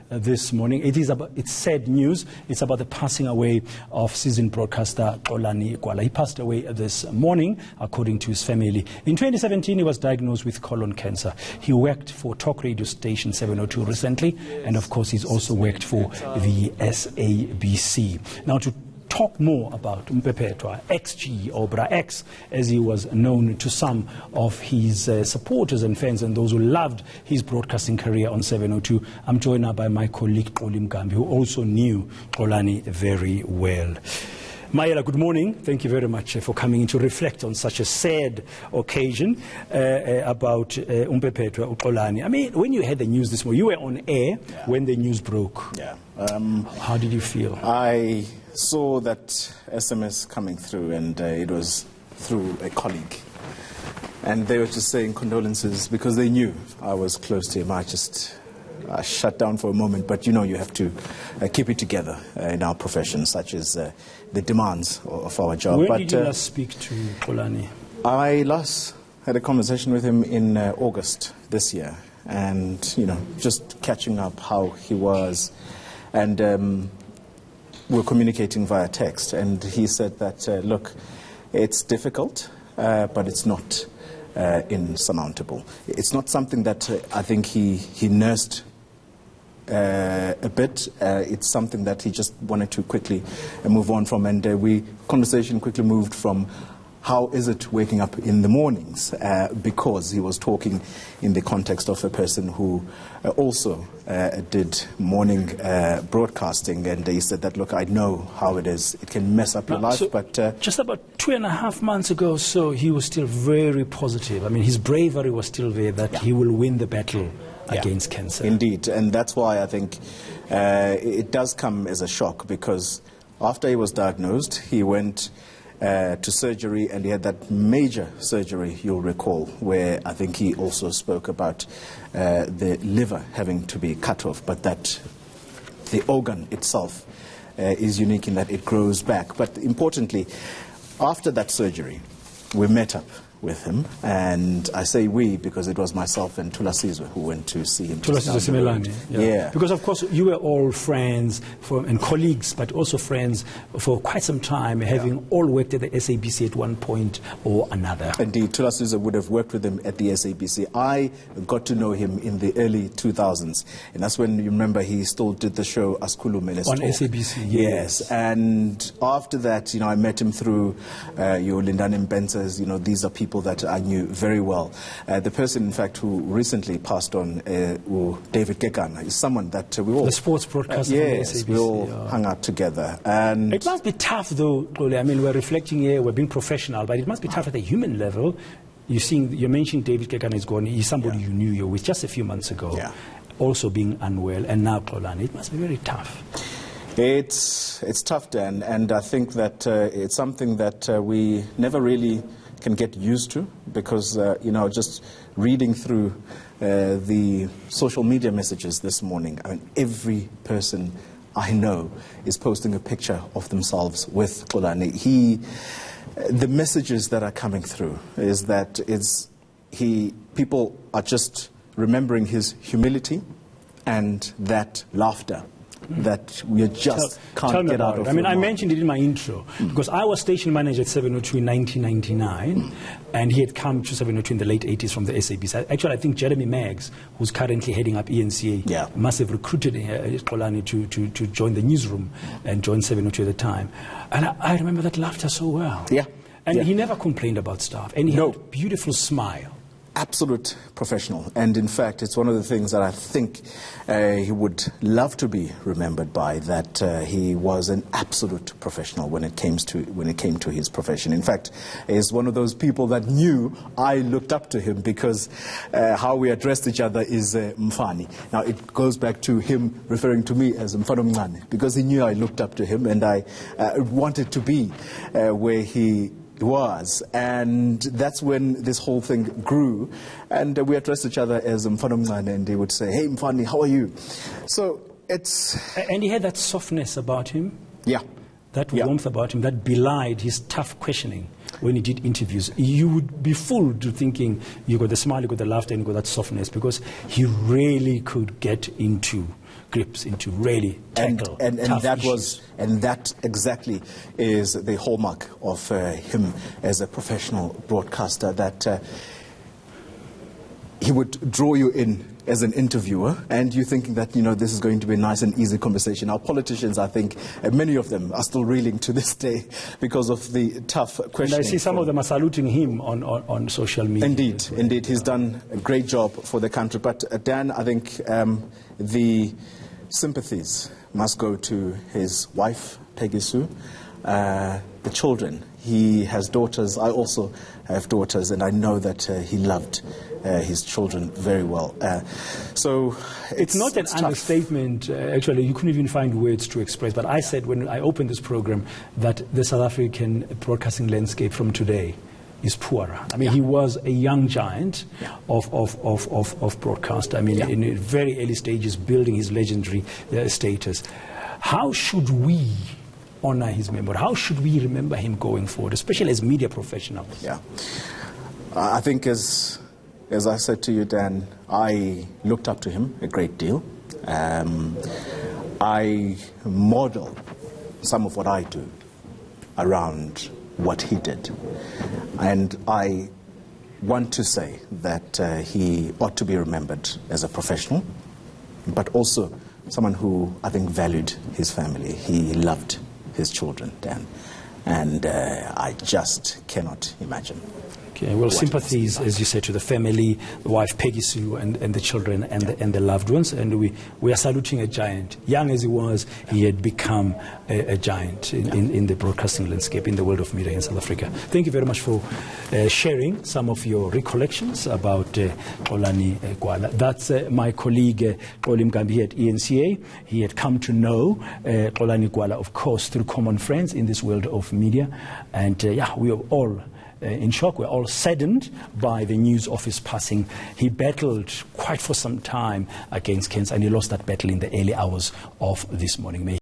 this morning. It's sad news. It's about the passing away of seasoned broadcaster Xolani Gwala. He passed away this morning, according to his family. In 2017, he was diagnosed with colon cancer. He worked for talk radio station 702 recently, and of course, he's also worked for the SABC. Now, to talk more about Mpepetwa, XG, or Bra X, as he was known to some of his supporters and fans and those who loved his broadcasting career on 702. I'm joined now by my colleague, Xolani Gwala, who also knew Xolani very well. Mayela, good morning. Thank you very much for coming in to reflect on such a sad occasion about Mpepetwa Xolani. I mean, when you heard the news this morning, you were on air when the news broke. Yeah. How did you feel? I saw that SMS coming through, and it was through a colleague. And they were just saying condolences because they knew I was close to him. I shut down for a moment, but you know, you have to keep it together in our profession, such as the demands of our job. When did you last speak to Xolani? I last had a conversation with him in August this year, and you know, just catching up how he was, and we're communicating via text, and he said that look, it's difficult, but it's not insurmountable. It's not something that I think he nursed a bit. It's something that he just wanted to quickly move on from, and conversation quickly moved from how is it waking up in the mornings, because he was talking in the context of a person who also did morning broadcasting, and he said that, look, I know how it is. It can mess up your life, so but... just about 2.5 months ago, so he was still very positive. I mean, his bravery was still there that he will win the battle against cancer. Indeed, and that's why I think it does come as a shock, because after he was diagnosed, he went to surgery, and he had that major surgery, you'll recall, where I think he also spoke about the liver having to be cut off, but that the organ itself is unique in that it grows back. But importantly, after that surgery, we met up with him, and I say we because it was myself and Thulasizwe who went to see him. Thulasizwe Simelane, yeah. Because of course you were all friends and colleagues, but also friends for quite some time, having all worked at the SABC at one point or another. Indeed, Thulasizwe would have worked with him at the SABC. I got to know him in the early 2000s, and that's when, you remember, he still did the show Asikhulume on SABC. Yes, and after that, you know, I met him through your Lindane Mbenzes. You know, these are people that I knew very well. The person, in fact, who recently passed on, David Gegana, is someone that we all... The sports broadcaster yes, from the SABC. We all hung out together. And it must be tough, though, Xolani. I mean, we're reflecting here, we're being professional, but it must be tough at a human level. You're mentioning David Gegana is gone. He's somebody you knew you with just a few months ago, also being unwell, and now Xolani. It must be very tough. It's tough, Dan, and I think that it's something that we never really can get used to, because, you know, just reading through the social media messages this morning, I mean, every person I know is posting a picture of themselves with Xolani. The messages that are coming through is that people are just remembering his humility and that laughter that we just can't get out of. I mean, I mentioned it in my intro, because I was station manager at 702 in 1999, and he had come to 702 in the late 80s from the SABC. Actually, I think Jeremy Maggs, who's currently heading up ENCA, must have recruited Xolani to join the newsroom and join 702 at the time. And I remember that laughter so well. And he never complained about stuff, and he had a beautiful smile. Absolute professional, and in fact it's one of the things that I think he would love to be remembered by, that he was an absolute professional when it came to his profession. In fact, he's one of those people that knew I looked up to him, because how we addressed each other is Mfani. Now it goes back to him referring to me as Mfano Mncane, because he knew I looked up to him, and I wanted to be where he was, and that's when this whole thing grew, and we addressed each other as Mfano Mncane, and he would say, "Hey Mfani, how are you?" So and he had that softness about him, that warmth about him that belied his tough questioning when he did interviews. You would be fooled to thinking you got the smile, you got the laughter, and you got that softness, because he really could get into grips, into really tackle and tough that issues. that exactly is the hallmark of him as a professional broadcaster, that he would draw you in as an interviewer, and you're thinking that, this is going to be a nice and easy conversation. Our politicians, I think, many of them are still reeling to this day because of the tough questioning. And I see some of them are saluting him on social media. Indeed. He's done a great job for the country. But Dan, I think the sympathies must go to his wife, Peggy Sue, the children. He has daughters. I also have daughters, and I know that he loved his children very well. So it's not an understatement. Actually, you couldn't even find words to express. But I said when I opened this program that the South African broadcasting landscape from today is poorer. I mean, he was a young giant of broadcast. I mean, in very early stages, building his legendary status. How should we honor his memory? How should we remember him going forward, especially as media professionals? Yeah, I think as I said to you, Dan, I looked up to him a great deal. I model some of what I do around what he did. And I want to say that he ought to be remembered as a professional, but also someone who I think valued his family. He loved his children, Dan. And I just cannot imagine. Okay, well, sympathies, as you said, to the family, the wife Peggy Sue, and the children and the loved ones. And we are saluting a giant. Young as he was, he had become a giant in the broadcasting landscape, in the world of media in South Africa. Thank you very much for sharing some of your recollections about Xolani Gwala. That's my colleague Xoli Mgambi at ENCA. He had come to know Xolani Gwala, of course, through common friends in this world of media. And we are all in shock. We're all saddened by the news of his passing. He battled quite for some time against cancer, and he lost that battle in the early hours of this morning.